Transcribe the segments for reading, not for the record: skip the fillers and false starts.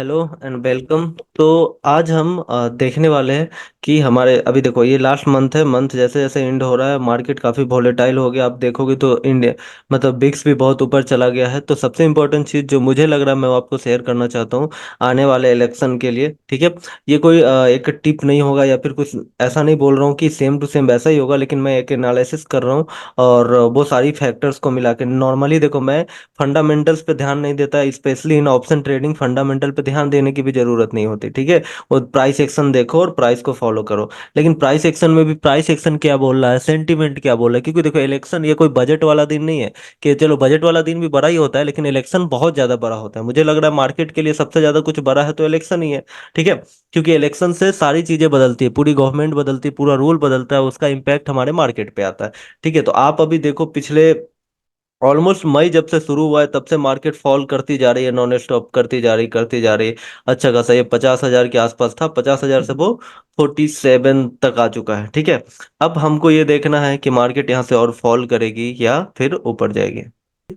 Hello and welcome. तो आज हम देखने वाले हैं कि हमारे अभी देखो ये लास्ट मंथ है। मंथ जैसे जैसे एंड हो रहा है मार्केट काफ़ी वॉलेटाइल हो गया। आप देखोगे तो इंडिया मतलब बिक्स भी बहुत ऊपर चला गया है। तो सबसे इम्पोर्टेंट चीज़ जो मुझे लग रहा है मैं वो आपको शेयर करना चाहता हूँ आने वाले इलेक्शन के लिए। ठीक है, ये कोई एक टिप नहीं होगा या फिर कुछ ऐसा नहीं बोल रहा हूँ कि सेम टू सेम वैसा ही होगा, लेकिन मैं एक एनालिसिस कर रहा हूँ और वो सारी फैक्टर्स को मिला के। नॉर्मली देखो मैं फंडामेंटल्स पे ध्यान नहीं देता, specially in option trading fundamental पे ध्यान देने की भी जरूरत नहीं होती। ठीक है, वो प्राइस एक्शन देखो और प्राइस को फॉलो करो। लेकिन प्राइस एक्शन में भी प्राइस एक्शन क्या बोल रहा है, सेंटीमेंट क्या बोल रहा है, क्योंकि देखो इलेक्शन ये कोई बजट वाला दिन नहीं है कि चलो बजट वाला दिन भी बड़ा ही होता है, लेकिन इलेक्शन बहुत ज्यादा बड़ा होता है। मुझे लग रहा है मार्केट के लिए सबसे ज्यादा कुछ बड़ा है तो इलेक्शन ही है। ठीक है, क्योंकि इलेक्शन से सारी चीजें बदलती है, पूरी गवर्नमेंट बदलती है, पूरा रूल बदलता है, उसका इम्पैक्ट हमारे मार्केट पे आता है। ठीक है, तो आप अभी देखो पिछले ऑलमोस्ट मई जब से शुरू हुआ है तब से मार्केट फॉल करती जा रही है, नॉन स्टॉप करती जा रही है। अच्छा खासा ये 50,000 के आसपास था, 50,000 से वो 47 तक आ चुका है। ठीक है, अब हमको ये देखना है कि मार्केट यहाँ से और फॉल करेगी या फिर ऊपर जाएगी।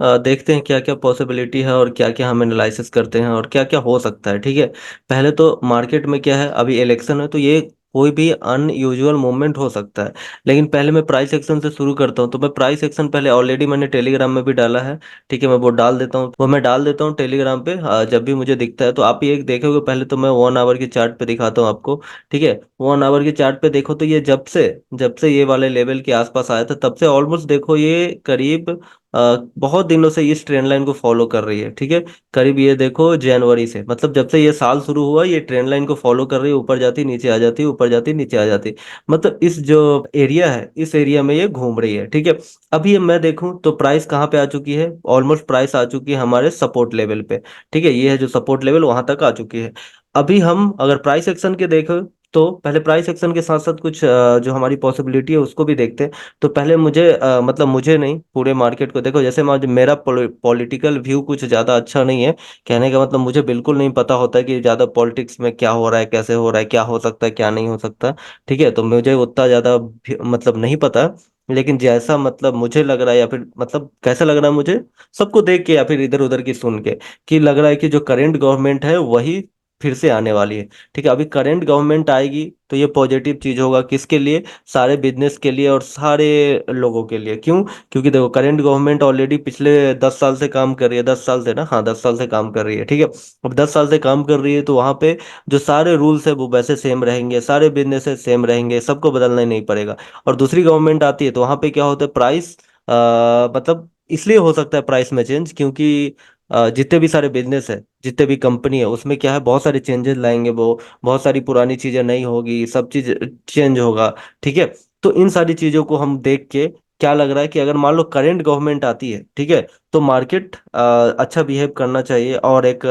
देखते हैं क्या क्या पॉसिबिलिटी है और क्या क्या हम एनालिसिस करते हैं और क्या क्या हो सकता है। ठीक है, पहले तो मार्केट में क्या है, अभी इलेक्शन है तो ये कोई भी अनयूजुअल मूवमेंट हो सकता है। लेकिन पहले मैं प्राइस एक्शन से शुरू करता हूँ। तो मैं प्राइस एक्शन पहले ऑलरेडी मैंने टेलीग्राम में भी डाला है। ठीक है, मैं वो डाल देता हूँ, वो मैं डाल देता हूँ टेलीग्राम पे। जब भी मुझे दिखता है तो आप ये देखोगे, पहले तो मैं 1 आवर की चार्ट पे दिखाता हूँ आपको। ठीक है, 1 आवर की चार्ट पे देखो तो ये जब से ये वाले लेवल के आसपास आया था तब से ऑलमोस्ट देखो ये करीब बहुत दिनों से इस ट्रेंड लाइन को फॉलो कर रही है। ठीक है, करीब ये देखो जनवरी से, मतलब जब से ये साल शुरू हुआ ये ट्रेंड लाइन को फॉलो कर रही है, ऊपर जाती नीचे आ जाती, ऊपर जाती नीचे आ जाती। मतलब इस जो एरिया है इस एरिया में ये घूम रही है। ठीक है, अभी मैं देखूं तो प्राइस कहाँ पे आ चुकी है, ऑलमोस्ट प्राइस आ चुकी है हमारे सपोर्ट लेवल पे। ठीक है, ये है जो सपोर्ट लेवल वहां तक आ चुकी है। अभी हम अगर प्राइस एक्शन के देखें तो पहले प्राइस एक्शन के साथ साथ कुछ जो हमारी पॉसिबिलिटी है उसको भी देखते हैं। तो पहले मुझे मतलब मुझे नहीं, पूरे मार्केट को देखो। जैसे मेरा पॉलिटिकल व्यू कुछ ज़्यादा अच्छा नहीं है। कहने का मतलब मुझे बिल्कुल नहीं पता होता है कि ज़्यादा पॉलिटिक्स में क्या हो रहा है, कैसे हो रहा है, क्या हो सकता है क्या नहीं हो सकता। ठीक है, तो मुझे उतना ज़्यादा मतलब नहीं पता। लेकिन जैसा मतलब मुझे लग रहा है या फिर मतलब कैसा लग रहा है मुझे, सबको देख के या फिर इधर उधर की सुन के, कि लग रहा है कि जो करेंट गवर्नमेंट है वही फिर से आने वाली है। ठीक है, अभी करंट गवर्नमेंट आएगी तो ये पॉजिटिव चीज होगा किसके लिए, सारे बिजनेस के लिए और सारे लोगों के लिए। क्यों? क्योंकि देखो करंट गवर्नमेंट ऑलरेडी पिछले 10 साल से काम कर रही है, 10 साल से ना, हाँ 10 साल से काम कर रही है। ठीक है, अब 10 साल से काम कर रही है तो वहां पे जो सारे रूल्स है वो वैसे सेम रहेंगे, सारे बिजनेसेस सेम रहेंगे, सबको बदलना ही नहीं पड़ेगा। और दूसरी गवर्नमेंट आती है तो वहां पे क्या होता है, प्राइस मतलब इसलिए हो सकता है प्राइस में चेंज, क्योंकि जितने भी सारे बिजनेस है, जितने भी कंपनी है, उसमें क्या है बहुत सारे चेंजेस लाएंगे वो, बहुत सारी पुरानी चीजें नहीं होगी, सब चीज चेंज होगा। ठीक है, तो इन सारी चीजों को हम देख के क्या लग रहा है कि अगर मान लो करंट गवर्नमेंट आती है, ठीक है, तो मार्केट अच्छा बिहेव करना चाहिए। और एक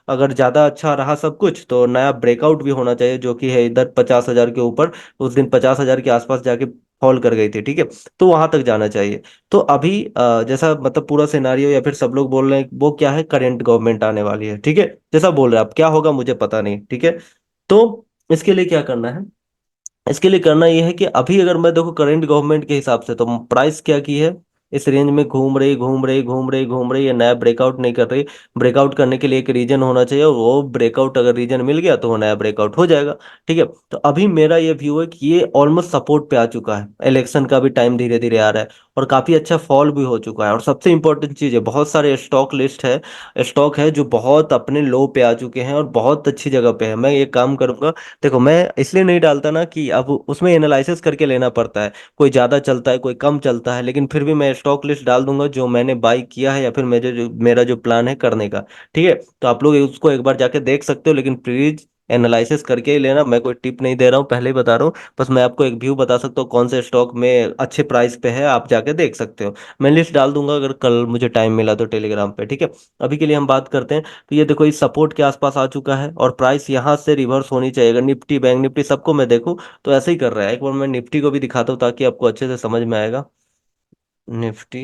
अगर ज्यादा अच्छा रहा सब कुछ तो नया ब्रेकआउट भी होना चाहिए, जो कि है इधर 50,000 के ऊपर। उस दिन 50,000 के आसपास जाके फॉल कर गई थी। ठीक है, तो वहां तक जाना चाहिए। तो अभी जैसा मतलब पूरा सिनारियो या फिर सब लोग बोल रहे हैं वो क्या है, करंट गवर्नमेंट आने वाली है। ठीक है, जैसा बोल रहे हैं, अब क्या होगा मुझे पता नहीं। ठीक है, तो इसके लिए क्या करना है, इसके लिए करना यह है कि अभी अगर मैं देखो करंट गवर्नमेंट के हिसाब से तो प्राइस क्या की है, इस रेंज में घूम रही घूम रही घूम रही घूम रही, ये नया ब्रेकआउट नहीं कर रही। ब्रेकआउट करने के लिए एक रीजन होना चाहिए, और वो ब्रेकआउट अगर रीजन मिल गया तो वो नया ब्रेकआउट हो जाएगा। ठीक है, तो अभी मेरा ये व्यू है कि ये ऑलमोस्ट सपोर्ट पे आ चुका है, इलेक्शन का भी टाइम धीरे धीरे आ रहा है और काफी अच्छा फॉल भी हो चुका है। और सबसे इंपॉर्टेंट चीज है, बहुत सारे स्टॉक लिस्ट है, स्टॉक है जो बहुत अपने लो पे आ चुके हैं और बहुत अच्छी जगह पे है। मैं ये काम करूंगा, देखो मैं इसलिए नहीं डालता ना कि अब उसमें एनालिसिस करके लेना पड़ता है, कोई ज्यादा चलता है कोई कम चलता है, लेकिन फिर भी मैं स्टॉक लिस्ट डाल दूंगा जो मैंने बाई किया है या फिर मेरा जो प्लान है करने का। ठीक है, तो आप लोग उसको एक बार जाके देख सकते हो, लेकिन प्लीज एनालिसिस करके ही लेना। मैं कोई टिप नहीं दे रहा हूँ, पहले ही बता रहा हूँ, बस मैं आपको एक व्यू बता सकता हूँ कौन से स्टॉक में अच्छे प्राइस पे है, आप जाके देख सकते हो। मैं लिस्ट डाल दूंगा अगर कल मुझे टाइम मिला तो टेलीग्राम पे। ठीक है, अभी के लिए हम बात करते हैं। तो ये देखो इस सपोर्ट के आसपास आ चुका है और प्राइस यहाँ से रिवर्स होनी चाहिए। अगर निफ्टी बैंक निफ्टी सबको मैं देखूं तो ऐसे ही कर रहा है। एक बार मैं निफ्टी को भी दिखाता हूँ ताकि आपको अच्छे से समझ में आएगा। निफ्टी,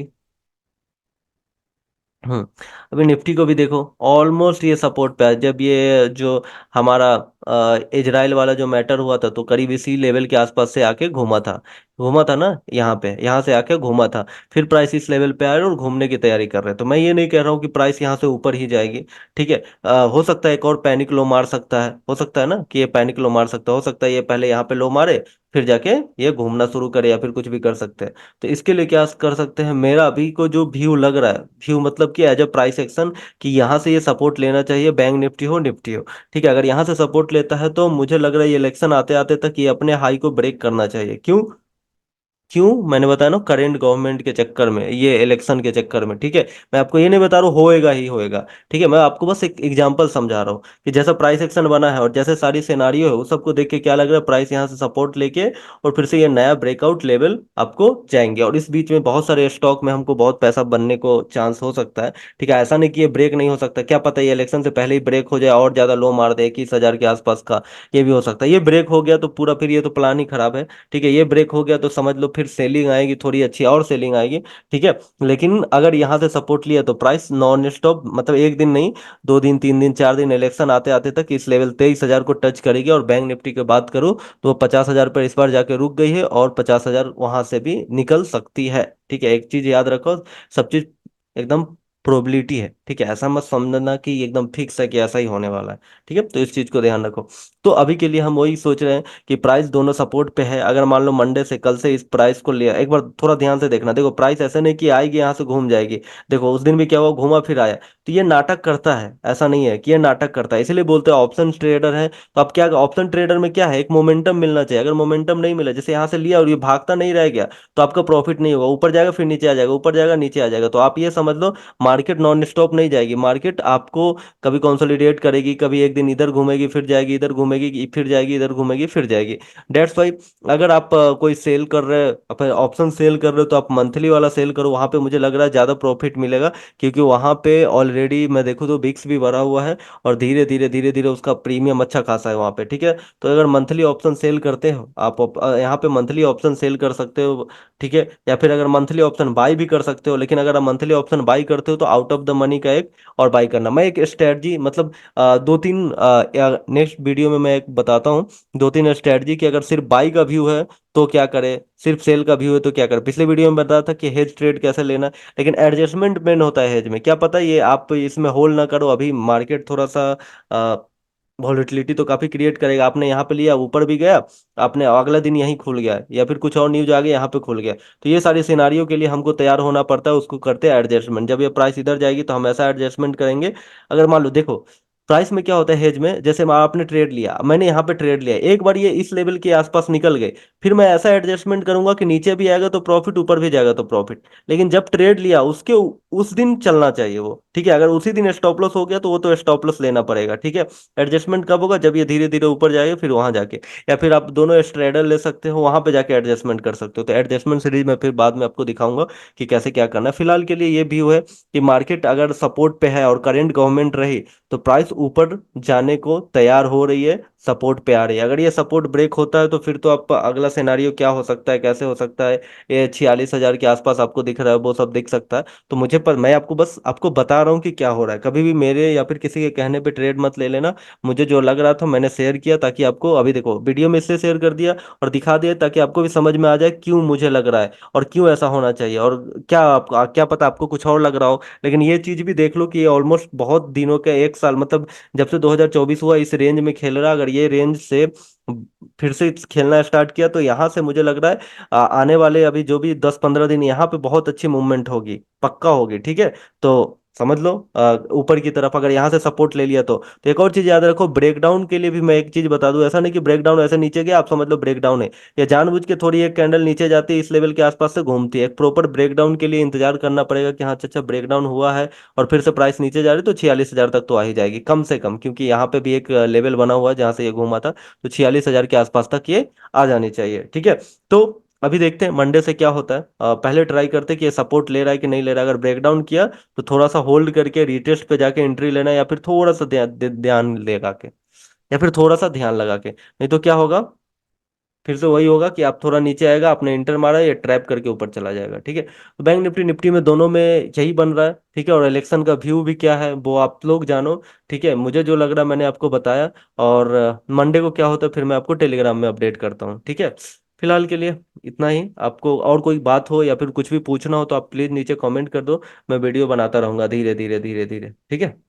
अभी निफ्टी को भी देखो, ऑलमोस्ट ये सपोर्ट पे है। जब ये जो हमारा इजराइल वाला जो मैटर हुआ था, तो करीब इसी लेवल के आसपास से आके घूमा था ना, यहाँ पे, यहाँ से आके घूमा था। फिर प्राइस इस लेवल पे आ रहे हैं और घूमने की तैयारी कर रहे हैं। तो मैं ये नहीं कह रहा हूँ कि प्राइस यहाँ से ऊपर ही जाएगी। ठीक है, हो सकता है एक और पैनिक लो मार सकता है, हो सकता है ना कि ये पैनिक लो मार सकता है, हो सकता है ये पहले यहाँ पे लो मारे, फिर जाके ये घूमना शुरू करे, या फिर कुछ भी कर सकते हैं। तो इसके लिए क्या कर सकते हैं, मेरा अभी को जो व्यू लग रहा है, व्यू मतलब कि एज अ प्राइस एक्शन, कि यहाँ से ये सपोर्ट लेना चाहिए, बैंक निफ्टी हो निफ्टी हो। ठीक है, अगर यहाँ से सपोर्ट लेता है तो मुझे लग रहा है ये इलेक्शन आते आते तक ये अपने हाई को ब्रेक करना चाहिए। क्यों? क्यों मैंने बताया ना, करेंट गवर्नमेंट के चक्कर में, ये इलेक्शन के चक्कर में। ठीक है, मैं आपको ये नहीं बता रहा हूँ होएगा ही होएगा। ठीक है, मैं आपको बस एक एग्जांपल समझा रहा हूँ कि जैसा प्राइस एक्शन बना है और जैसे सारी सिनारियो है, उस सबको देख के क्या लग रहा है, प्राइस यहाँ से सपोर्ट लेके और फिर से ये नया ब्रेकआउट लेवल आपको जाएंगे। और इस बीच में बहुत सारे स्टॉक में हमको बहुत पैसा बनने को चांस हो सकता है। ठीक है, ऐसा नहीं कि ये ब्रेक नहीं हो सकता, क्या पता ये इलेक्शन से पहले ही ब्रेक हो जाए और ज्यादा लो मार दे 21,000 के आसपास का। ये भी हो सकता है। ये ब्रेक हो गया तो पूरा फिर ये तो प्लान ही खराब है। ठीक है, ये ब्रेक हो गया तो समझ लो फिर सेलिंग आएगी, थोड़ी अच्छी और सेलिंग आएगी। ठीक है, लेकिन अगर यहाँ से सपोर्ट लिया तो प्राइस नॉन स्टॉप, मतलब एक दिन नहीं, 2 दिन 3 दिन 4 दिन, इलेक्शन आते आते तक इस लेवल 23,000 को टच करेगी। और बैंक निफ्टी की बात करूँ तो 50,000 पर इस बार जाके रुक गई है, और 50,000 वहां से भी निकल सकती है। ठीक है, एक चीज याद रखो, सब चीज एकदम प्रोबेबिलिटी है। ठीक है, ऐसा मत समझना कि एकदम फिक्स है कि ऐसा ही होने वाला है। ठीक है, तो इस चीज को ध्यान रखो। तो अभी के लिए हम वही सोच रहे हैं कि प्राइस दोनों सपोर्ट पे है। अगर मान लो मंडे से, कल से इस प्राइस को लिया, एक बार थोड़ा ध्यान से देखना, देखो प्राइस ऐसे नहीं कि आएगी यहाँ से घूम जाएगी। देखो उस दिन भी क्या हुआ, घूमा फिर आया। तो ये नाटक करता है, ऐसा नहीं है कि ये नाटक करता है, इसीलिए बोलते हैं ऑप्शन ट्रेडर है। तो अब क्या, ऑप्शन ट्रेडर में क्या है, एक मोमेंटम मिलना चाहिए। अगर मोमेंटम नहीं मिला, जैसे यहाँ से लिया और ये भागता नहीं रह गया, तो आपका प्रॉफिट नहीं होगा, ऊपर जाएगा फिर नीचे आ जाएगा, ऊपर जाएगा नीचे आ जाएगा। तो आप ये समझ लो, मार्केट नॉन स्टॉप नहीं जाएगी, मार्केट आपको कभी कंसोलिडेट करेगी, कभी एक दिन इधर घूमेगी फिर जाएगी, इधर घूमेगी फिर जाएगी, इधर घूमेगी फिर जाएगी। डेट्स वाई, अगर आप कोई सेल कर रहे हैं, अपने ऑप्शन सेल कर रहे हो, तो आप मंथली वाला सेल करो, वहां पे मुझे लग रहा है ज्यादा प्रॉफिट मिलेगा। क्योंकि वहां पे ऑलरेडी मैं देखूँ तो बिक्स भी भरा हुआ है, और धीरे धीरे उसका प्रीमियम अच्छा खासा है वहां पे। ठीक है, तो अगर मंथली ऑप्शन सेल करते हो आप, यहाँ पे मंथली ऑप्शन सेल कर सकते हो। ठीक है, या फिर अगर मंथली ऑप्शन बाई भी कर सकते हो, लेकिन अगर आप मंथली ऑप्शन बाई करते हो तो आउट ऑफ द मनी का एक और बाई करना। मैं एक स्ट्रेटजी, मतलब दो तीन, नेक्स्ट वीडियो में मैं एक बताता हूँ, 2-3 स्ट्रेटजी की। अगर सिर्फ बाई का व्यू है तो क्या करे, सिर्फ सेल का व्यू है तो क्या करे। पिछले वीडियो में बताया था कि हेज ट्रेड कैसे लेना, लेकिन एडजस्टमेंट मेन होता है हेज में। क्या पता ये आप इसमें होल्ड ना करो, अभी मार्केट थोड़ा सा वॉलेटिलिटी तो काफी क्रिएट करेगा। आपने यहाँ पे लिया, ऊपर भी गया, आपने अगला दिन यहीं खुल गया, या फिर कुछ और न्यूज आ गई यहाँ पे खुल गया। तो ये सारे सिनारियों के लिए हमको तैयार होना पड़ता है, उसको करते हैं एडजस्टमेंट। जब ये प्राइस इधर जाएगी तो हम ऐसा एडजस्टमेंट करेंगे। अगर मान लो देखो, प्राइस में क्या होता है हेज में, जैसे आपने ट्रेड लिया, मैंने यहाँ पे ट्रेड लिया, एक बार ये इस लेवल के आसपास निकल गए, फिर मैं ऐसा एडजस्टमेंट करूंगा कि नीचे भी आएगा तो प्रॉफिट, ऊपर भी जाएगा तो प्रॉफिट। लेकिन जब ट्रेड लिया उसके उस दिन चलना चाहिए वो। ठीक है, अगर उसी दिन स्टॉप लॉस हो गया तो वो तो स्टॉप लॉस लेना पड़ेगा। ठीक है, एडजस्टमेंट कब होगा, जब ये धीरे धीरे ऊपर जाएगा फिर वहां जाके, या फिर आप दोनों स्ट्रेडर ले सकते हो, वहां पे जाके एडजस्टमेंट कर सकते हो। तो एडजस्टमेंट सीरीज में फिर बाद में आपको दिखाऊंगा कि कैसे क्या करना है। फिलहाल के लिए ये व्यू है कि मार्केट अगर सपोर्ट पे है और करंट गवर्नमेंट रही, तो प्राइस ऊपर जाने को तैयार हो रही है, सपोर्ट पे आ रही है। अगर ये सपोर्ट ब्रेक होता है तो फिर तो आप अगला सिनारियो क्या हो सकता है, कैसे हो सकता है, ये 46,000 के आसपास आपको दिख रहा है, वो सब दिख सकता है। तो मुझे पर मैं आपको बस आपको बता रहा हूँ कि क्या हो रहा है। कभी भी मेरे या फिर किसी के कहने पे ट्रेड मत ले लेना। मुझे जो लग रहा था मैंने शेयर किया, ताकि आपको, अभी देखो वीडियो में इसलिए शेयर कर दिया और दिखा दिया ताकि आपको भी समझ में आ जाए क्यों मुझे लग रहा है और क्यों ऐसा होना चाहिए। और क्या आपको, क्या पता आपको कुछ और लग रहा हो, लेकिन ये चीज भी देख लो कि ये ऑलमोस्ट बहुत दिनों के, 1 साल, मतलब जब से 2024 हुआ इस रेंज में खेल रहा है। अगर ये रेंज से फिर से खेलना स्टार्ट किया तो यहाँ से मुझे लग रहा है आने वाले अभी जो भी 10-15 दिन यहाँ पे बहुत अच्छी मूवमेंट होगी, पक्का होगी। ठीक है, तो समझ लो ऊपर की तरफ अगर यहाँ से सपोर्ट ले लिया तो एक और चीज याद रखो, ब्रेकडाउन के लिए भी मैं एक चीज बता दूं, ऐसा नहीं कि ब्रेकडाउन ऐसे नीचे गया आप समझ लो ब्रेकडाउन है, या जानबूझ के थोड़ी एक कैंडल नीचे जाती है इस लेवल के आसपास से घूमती है। एक प्रॉपर ब्रेकडाउन के लिए इंतजार करना पड़ेगा कि हाँ अच्छा अच्छा ब्रेकडाउन हुआ है और फिर से प्राइस नीचे जा रही है, तो 46,000 तक तो आ ही जाएगी कम से कम, क्योंकि यहाँ पे भी एक लेवल बना हुआ है जहाँ से ये घूमा था। तो 46,000 के आसपास तक ये आ जानी चाहिए। ठीक है, तो अभी देखते हैं मंडे से क्या होता है। पहले ट्राई करते हैं कि ये सपोर्ट ले रहा है कि नहीं ले रहा है। अगर ब्रेकडाउन किया तो थोड़ा सा होल्ड करके रिटेस्ट पे जाके एंट्री लेना, या फिर थोड़ा सा ध्यान लगा के, या फिर थोड़ा सा ध्यान लगा के, नहीं तो क्या होगा, फिर से वही होगा कि आप थोड़ा नीचे आएगा, आपने इंटर मारा, ये ट्रैप करके ऊपर चला जाएगा। ठीक है, तो बैंक निफ्टी निफ्टी में दोनों में यही बन रहा है। ठीक है, और इलेक्शन का व्यू भी क्या है वो आप लोग जानो। ठीक है, मुझे जो लग रहा है मैंने आपको बताया। और मंडे को क्या होता है फिर मैं आपको टेलीग्राम में अपडेट करता हूँ। ठीक है, फिलहाल के लिए इतना ही। आपको और कोई बात हो या फिर कुछ भी पूछना हो तो आप प्लीज नीचे कमेंट कर दो। मैं वीडियो बनाता रहूंगा धीरे धीरे धीरे धीरे। ठीक है।